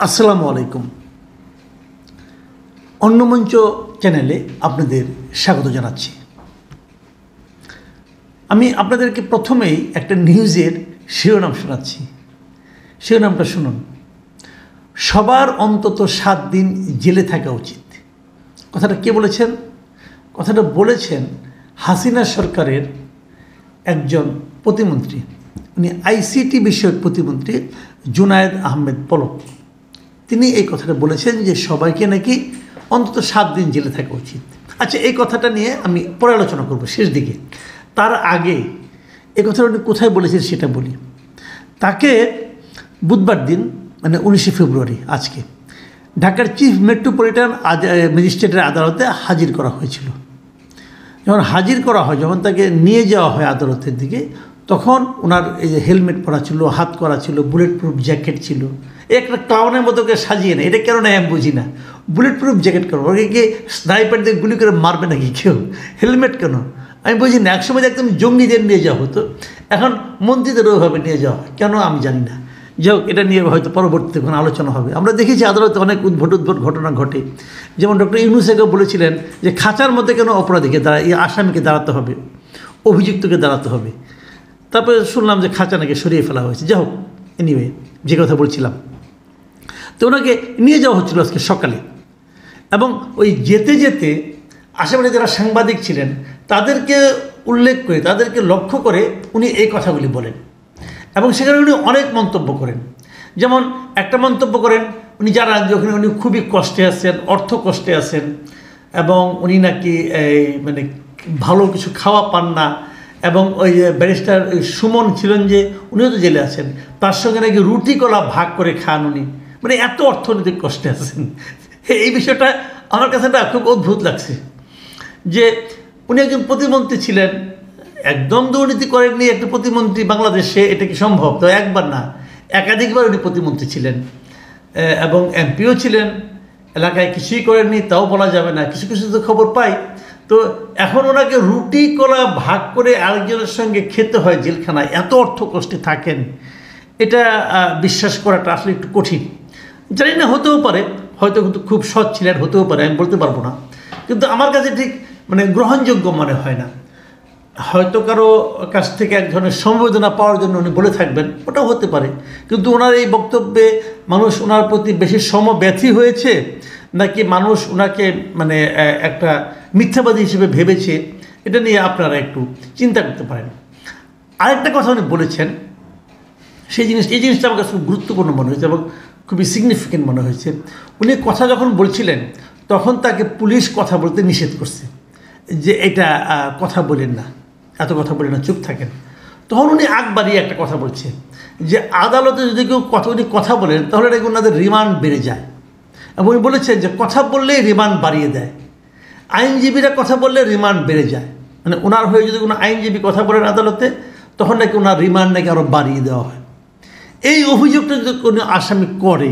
আসসালামু আলাইকুম। অন্যমঞ্চ চ্যানেলে আপনাদের স্বাগত জানাচ্ছি। আমি আপনাদেরকে প্রথমেই একটা নিউজের শিরোনাম শোনাচ্ছি। শিরোনামটা শুনুন। সবার অন্তত 7 দিন জেলে থাকা উচিত। কথাটা কে বলেছেন? কথাটা বলেছেন হাসিনা সরকারের একজন প্রতিমন্ত্রী। উনি আইসিটি বিষয়ক প্রতিমন্ত্রী জুনায়েদ আহমেদ পলক। তিনি এই কথাটা বলেছেন যে সবাইকে নাকি অন্তত 7 দিন জেলে থাকা উচিত। আচ্ছা, এই কথাটা নিয়ে আমি পরে আলোচনা করব শেষ দিকে। তার আগে এই কথাটা উনি কোথায় বলেছেন সেটা বলি। তাকে বুধবার দিন মানে 19শে ফেব্রুয়ারি আজকে ঢাকার চিফ মেট্রোপলিটন ম্যাজিস্ট্রেটের আদালতে হাজির করা হয়েছিল। যখন হাজির করা হয়, যখন তাকে নিয়ে যাওয়া হয় আদালতের দিকে, তখন ওনার এই যে হেলমেট পরা ছিল, হাত করা ছিল, বুলেট প্রুফ জ্যাকেট ছিল। একটা ক্লাউনের মতো করে সাজিয়ে নেয়। এটা কেন নেয় আমি বুঝি না। বুলেট প্রুফ জ্যাকেট কেন? ওকে গিয়ে স্নাইপার দিয়ে গুলি করে মারবে নাকি কেউ? হেলমেট কেন আমি বুঝি না। একসময় একদম জঙ্গিদের নিয়ে যাওয়া হতো, এখন মন্ত্রীদের ওইভাবে নিয়ে যাওয়া হয় কেন আমি জানি না। যাই হোক, এটা নিয়ে হয়তো পরবর্তীতে কোনো আলোচনা হবে। আমরা দেখেছি আদালতে অনেক উদ্ভট ঘটনা ঘটে। যেমন ডক্টর ইউনূস একে বলেছিলেন যে খাঁচার মধ্যে কেন অপরাধীকে আসামিকে দাঁড়াতে হবে, অভিযুক্তকে দাঁড়াতে হবে। তারপরে শুনলাম যে খাঁচা নাকি সরিয়ে ফেলা হয়েছে। যাই হোক, এনিওয়ে, যে কথা বলছিলাম, তো ওনাকে নিয়ে যাওয়া হচ্ছিল আজকে সকালে। এবং ওই যেতে যেতে আশেপাশে যারা সাংবাদিক ছিলেন তাদেরকে উল্লেখ করে, তাদেরকে লক্ষ্য করে উনি এই কথাগুলি বলেন। এবং সেখানে উনি অনেক মন্তব্য করেন। যেমন একটা মন্তব্য করেন, উনি জানান যে ওখানে উনি খুবই কষ্টে আছেন, অর্থ কষ্টে আছেন, এবং উনি নাকি মানে ভালো কিছু খাওয়া পান না। এবং ওই যে ব্যারিস্টার সুমন ছিলেন, যে উনিও তো জেলে আছেন, তার সঙ্গে নাকি রুটি কলা ভাগ করে খান উনি। মানে এত অর্থনৈতিক কষ্টে আছেন। এই বিষয়টা আমার কাছে না খুব অদ্ভুত লাগছে যে উনি একজন প্রতিমন্ত্রী ছিলেন, একদম দুর্নীতি করেননি একটা প্রতিমন্ত্রী বাংলাদেশে। এটা কি সম্ভব? তো একবার না, একাধিকবার উনি প্রতিমন্ত্রী ছিলেন এবং এমপিও ছিলেন। এলাকায় কিছুই করেননি তাও বলা যাবে না, কিছু কিছু তো খবর পাই। তো এখন ওনাকে রুটি কলা ভাগ করে আরেকজনের সঙ্গে খেতে হয় জেলখানায়, এত অর্থ কষ্টে থাকেন। এটা বিশ্বাস করাটা আসলে একটু কঠিন। জানি না, হতেও পারে, হয়তো কিন্তু খুব সৎ ছিলেন, হতেও পারে, আমি বলতে পারবো না। কিন্তু আমার কাছে ঠিক মানে গ্রহণযোগ্য মনে হয় না। হয়তো কারো কাছ থেকে এক ধরনের সমবেদনা পাওয়ার জন্য উনি বলে থাকবেন, ওটাও হতে পারে। কিন্তু ওনার এই বক্তব্যে মানুষ ওনার প্রতি বেশি সমব্যথী হয়েছে, নাকি মানুষ ওনাকে মানে একটা মিথ্যাবাদী হিসেবে ভেবেছে, এটা নিয়ে আপনারা একটু চিন্তা করতে পারেন। আরেকটা কথা উনি বলেছেন, এই জিনিসটা আমার কাছে খুব গুরুত্বপূর্ণ মনে হয়েছে এবং খুবই সিগনিফিকেন্ট মনে হয়েছে। উনি কথা যখন বলছিলেন তখন তাকে পুলিশ কথা বলতে নিষেধ করছে, যে এটা কথা বলেন না, এত কথা বলেন না, চুপ থাকেন। তখন উনি আগ বাড়িয়ে একটা কথা বলছে যে আদালতে যদি কেউ উনি কথা বলেন তাহলে নাকি ওনাদের রিমান্ড বেড়ে যায়। এবং উনি বলেছেন যে কথা বললেই রিমান্ড বাড়িয়ে দেয়, আইনজীবীরা কথা বললে রিমান্ড বেড়ে যায়। মানে ওনার হয়ে যদি কোনো আইনজীবী কথা বলেন আদালতে, তখন নাকি ওনার রিমান্ড নাকি আরও বাড়িয়ে দেওয়া হয়। এই অভিযোগটা যদি কোনো আসামি করে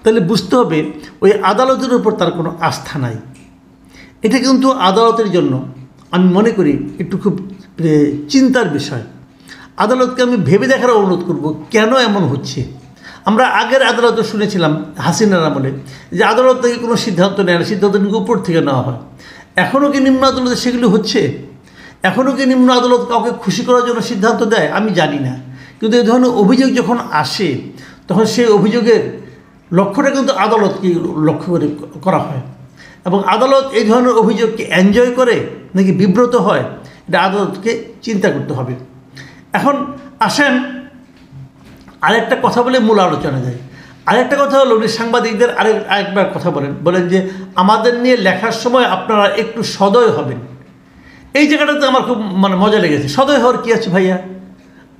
তাহলে বুঝতে হবে ওই আদালতের উপর তার কোনো আস্থা নাই। এটা কিন্তু আদালতের জন্য আমি মনে করি একটু খুব চিন্তার বিষয়। আদালতকে আমি ভেবে দেখার অনুরোধ করব কেন এমন হচ্ছে। আমরা আগের আদালতে শুনেছিলাম হাসিনার আমলে যে আদালত থেকে কোনো সিদ্ধান্ত নেয় না, সিদ্ধান্ত নাকি উপর থেকে নেওয়া হয়। এখনও কি নিম্ন আদালতে সেগুলো হচ্ছে? এখনও কি নিম্ন আদালত কাউকে খুশি করার জন্য সিদ্ধান্ত দেয়? আমি জানি না। কিন্তু এই ধরনের অভিযোগ যখন আসে তখন সেই অভিযোগের লক্ষ্যটা কিন্তু আদালতকে লক্ষ্য করে করা হয়। এবং আদালত এই ধরনের অভিযোগকে এনজয় করে নাকি বিব্রত হয়, এটা আদালতকে চিন্তা করতে হবে। এখন আসেন আরেকটা কথা বলে মূল আলোচনা যায়। আরেকটা কথা হলো, উনি সাংবাদিকদের আরেকবার কথা বলেন যে আমাদের নিয়ে লেখার সময় আপনারা একটু সদয় হবেন। এই জায়গাটাতে আমার খুব মানে মজা লেগেছে। সদয় হওয়ার কী আছে ভাইয়া?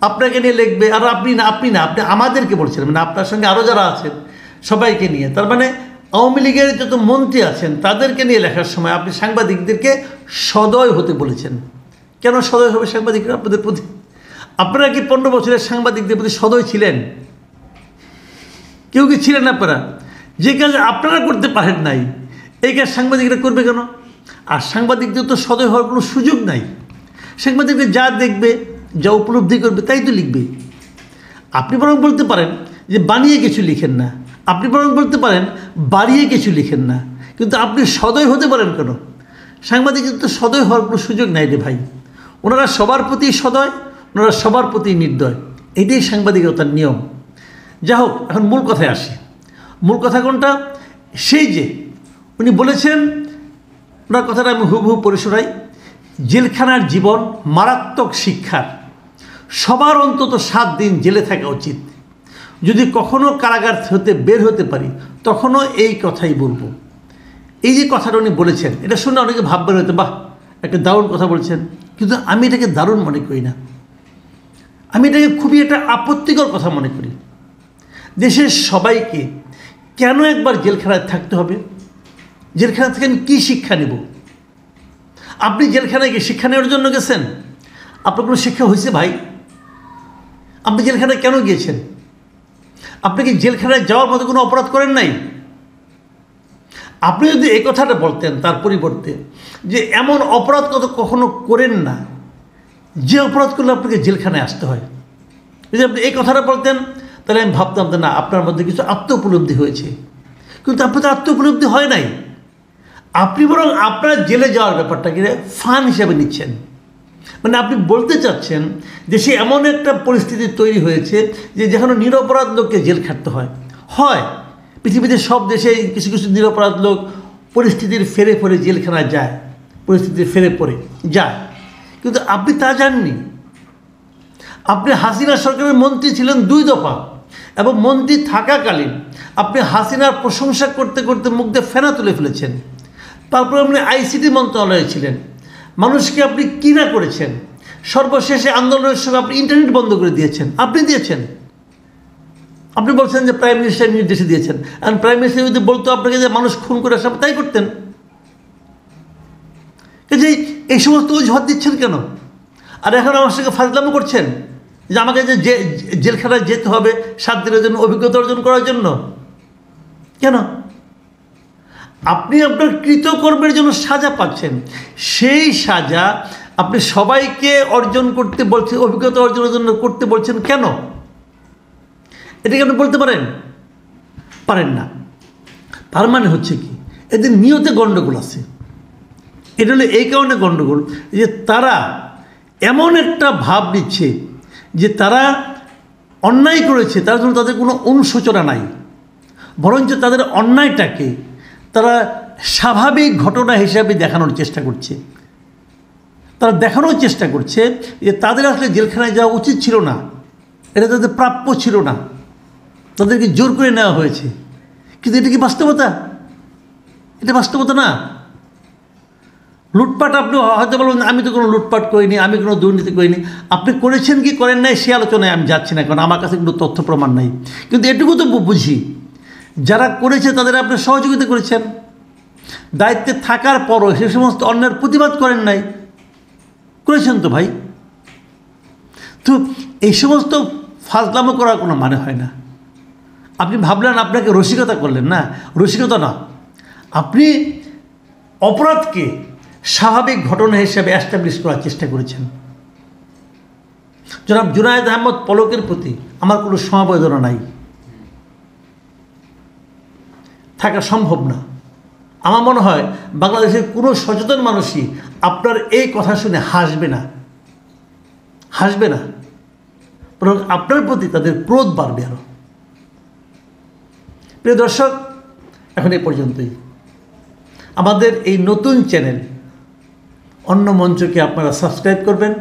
আপনাকে নিয়ে লিখবে, আর আপনি আমাদেরকে বলছিলেন, মানে আপনার সঙ্গে আরও যারা আছেন সবাইকে নিয়ে। তার মানে আওয়ামী লীগের যত মন্ত্রী আছেন তাদেরকে নিয়ে লেখার সময় আপনি সাংবাদিকদেরকে সদয় হতে বলেছেন। কেন সদয় হবে সাংবাদিকরা আপনাদের প্রতি? আপনারা কি 15 বছরের সাংবাদিকদের প্রতি সদয় ছিলেন? কেউ কি ছিলেন আপনারা? যে কাজ আপনারা করতে পারেন নাই, এই কাজ সাংবাদিকরা করবে কেন? আর সাংবাদিকদের তো সদয় হওয়ার কোনো সুযোগ নাই। সাংবাদিকরা যা দেখবে, যা উপলব্ধি করবে তাই তো লিখবে। আপনি বরং বলতে পারেন যে বানিয়ে কিছু লিখেন না, আপনি বরং বলতে পারেন বাড়িয়ে কিছু লিখেন না, কিন্তু আপনি সদয় হতে পারেন কেন? সাংবাদিকের তো সদয় হওয়ার কোনো সুযোগ নাই রে ভাই। ওনারা সবার প্রতি সদয়, ওনারা সবার প্রতি নির্দয়, এটাই সাংবাদিকতার নিয়ম। যা হোক, এখন মূল কথায় আসি। মূল কথা কোনটা? সেই যে উনি বলেছেন, ওনার কথাটা আমি হুবহু পড়ে শোনাই। জেলখানার জীবন মারাত্মক শিক্ষার, সবার অন্তত 7 দিন জেলে থাকা উচিত। যদি কখনো কারাগার হতে বের হতে পারি তখনও এই কথাই বলবো। এই যে কথাটা উনি বলেছেন, এটা শুনে অনেকে ভাববেন হয়তো বাহ, একটা দারুণ কথা বলছেন, কিন্তু আমি এটাকে দারুণ মনে করি না। আমি এটাকে খুবই একটা আপত্তিকর কথা মনে করি। দেশের সবাইকে কেন একবার জেলখানায় থাকতে হবে? জেলখানা থেকে আমি কী শিক্ষা নেব? আপনি জেলখানায় গিয়ে শিক্ষা নেওয়ার জন্য গেছেন? আপনার কোনো শিক্ষা হয়েছে ভাই? আপনি জেলখানায় কেন গিয়েছেন? আপনি কি জেলখানায় যাওয়ার মতো কোনো অপরাধ করেন নাই? আপনি যদি এই কথাটা বলতেন তার পরিবর্তে যে এমন অপরাধ কখনো করেন না যে অপরাধ করলে আপনাকে জেলখানায় আসতে হয়, যদি আপনি এই কথাটা বলতেন তাহলে আমি ভাবতাম যে না, আপনার মধ্যে কিছু আত্ম উপলব্ধি হয়েছে। কিন্তু আপনার তো আত্ম উপলব্ধি হয় নাই। আপনি বরং আপনার জেলে যাওয়ার ব্যাপারটাকে ফান হিসাবে নিচ্ছেন। মানে আপনি বলতে চাচ্ছেন যে সে এমন একটা পরিস্থিতি তৈরি হয়েছে যে যেখানে নিরপরাধ লোককে জেল খাটতে হয়। পৃথিবীতে সব দেশে কিছু কিছু নিরপরাধ লোক পরিস্থিতির ফেরে পড়ে জেলখানায় যায়, পরিস্থিতির ফেরে পড়ে যায়, কিন্তু আপনি তা জাননি। আপনি হাসিনা সরকারের মন্ত্রী ছিলেন 2 দফা, এবং মন্ত্রী থাকাকালীন আপনি হাসিনার প্রশংসা করতে করতে মুখ দিয়ে ফেনা তুলে ফেলেছেন। তারপরে আপনি আইসিটি মন্ত্রণালয়ে ছিলেন, মানুষকে আপনি কী না করেছেন। সর্বশেষে আন্দোলনের সময় আপনি ইন্টারনেট বন্ধ করে দিয়েছেন। আপনি দিয়েছেন। আপনি বলছেন যে প্রাইম মিনিস্টার নির্দেশে দিয়েছেন, আর প্রাইম মিনিস্টার যদি বলতো আপনাকে যে মানুষ খুন করে আসে, তাই করতেন। যে এই সমস্ত অজুহাত দিচ্ছেন কেন? আর এখন আমার সঙ্গে ফাজলামো করছেন যে আমাকে যে জেলখানায় যেতে হবে 7 দিনের জন্য, অভিজ্ঞতা অর্জন করার জন্য। কেন? আপনি আপনার কৃতকর্মের জন্য সাজা পাচ্ছেন, সেই সাজা আপনি সবাইকে অর্জন করতে বলছেন, অভিজ্ঞতা অর্জনের জন্য করতে বলছেন কেন? এটাকে আপনি বলতে পারেন? পারেন না। তার মানে হচ্ছে কি, এদের নিয়তে গণ্ডগোল আছে। এটা হলো এই কারণে গণ্ডগোল যে তারা এমন একটা ভাব নিচ্ছে যে তারা অন্যায় করেছে, তার জন্য তাদের কোনো অনুশোচনা নাই, বরঞ্চ তাদের অন্যায়টাকে তারা স্বাভাবিক ঘটনা হিসাবে দেখানোর চেষ্টা করছে। তারা দেখানোর চেষ্টা করছে যে তাদের আসলে জেলখানায় যাওয়া উচিত ছিল না, এটা তাদের প্রাপ্য ছিল না, তাদেরকে জোর করে নেওয়া হয়েছে। কিন্তু এটা কি বাস্তবতা? এটা বাস্তবতা না। লুটপাট, আপনি হয়তো বলবেন আমি তো কোনো লুটপাট করিনি, আমি কোনো দুর্নীতি করিনি। আপনি করেছেন কি করেন নাই সে আলোচনায় আমি যাচ্ছি না, কারণ আমার কাছে কোনো তথ্য প্রমাণ নাই। কিন্তু এটুকু তো বুঝি, যারা করেছে তাদের আপনি সহযোগিতা করেছেন। দায়িত্বে থাকার পরও সে সমস্ত অন্যায়ের প্রতিবাদ করেন নাই, করেছেন তো ভাই। তো এই সমস্ত ফাজলামো করার কোনো মানে হয় না। আপনি ভাবলেন আপনাকে রসিকতা করলেন, না, রসিকতা না, আপনি অপরাধকে স্বাভাবিক ঘটনা হিসেবে অ্যাস্টাবলিশ করার চেষ্টা করেছেন। জনাব জুনায়েদ আহমদ পলকের প্রতি আমার কোনো সমবেদনা নাই, থাকা সম্ভব না। আমার মনে হয় বাংলাদেশের কোনো সচেতন মানুষই আপনার এই কথা শুনে হাসবে না, বরং আপনার প্রতি তাদের ক্রোধ বাড়বে আরও। প্রিয় দর্শক, এখন এই পর্যন্তই। আমাদের এই নতুন চ্যানেল অন্য মঞ্চকে আপনারা সাবস্ক্রাইব করবেন,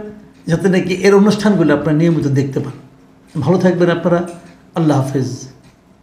যাতে নাকি এর অনুষ্ঠানগুলো আপনারা নিয়মিত দেখতে পান। ভালো থাকবেন আপনারা। আল্লাহ হাফেজ।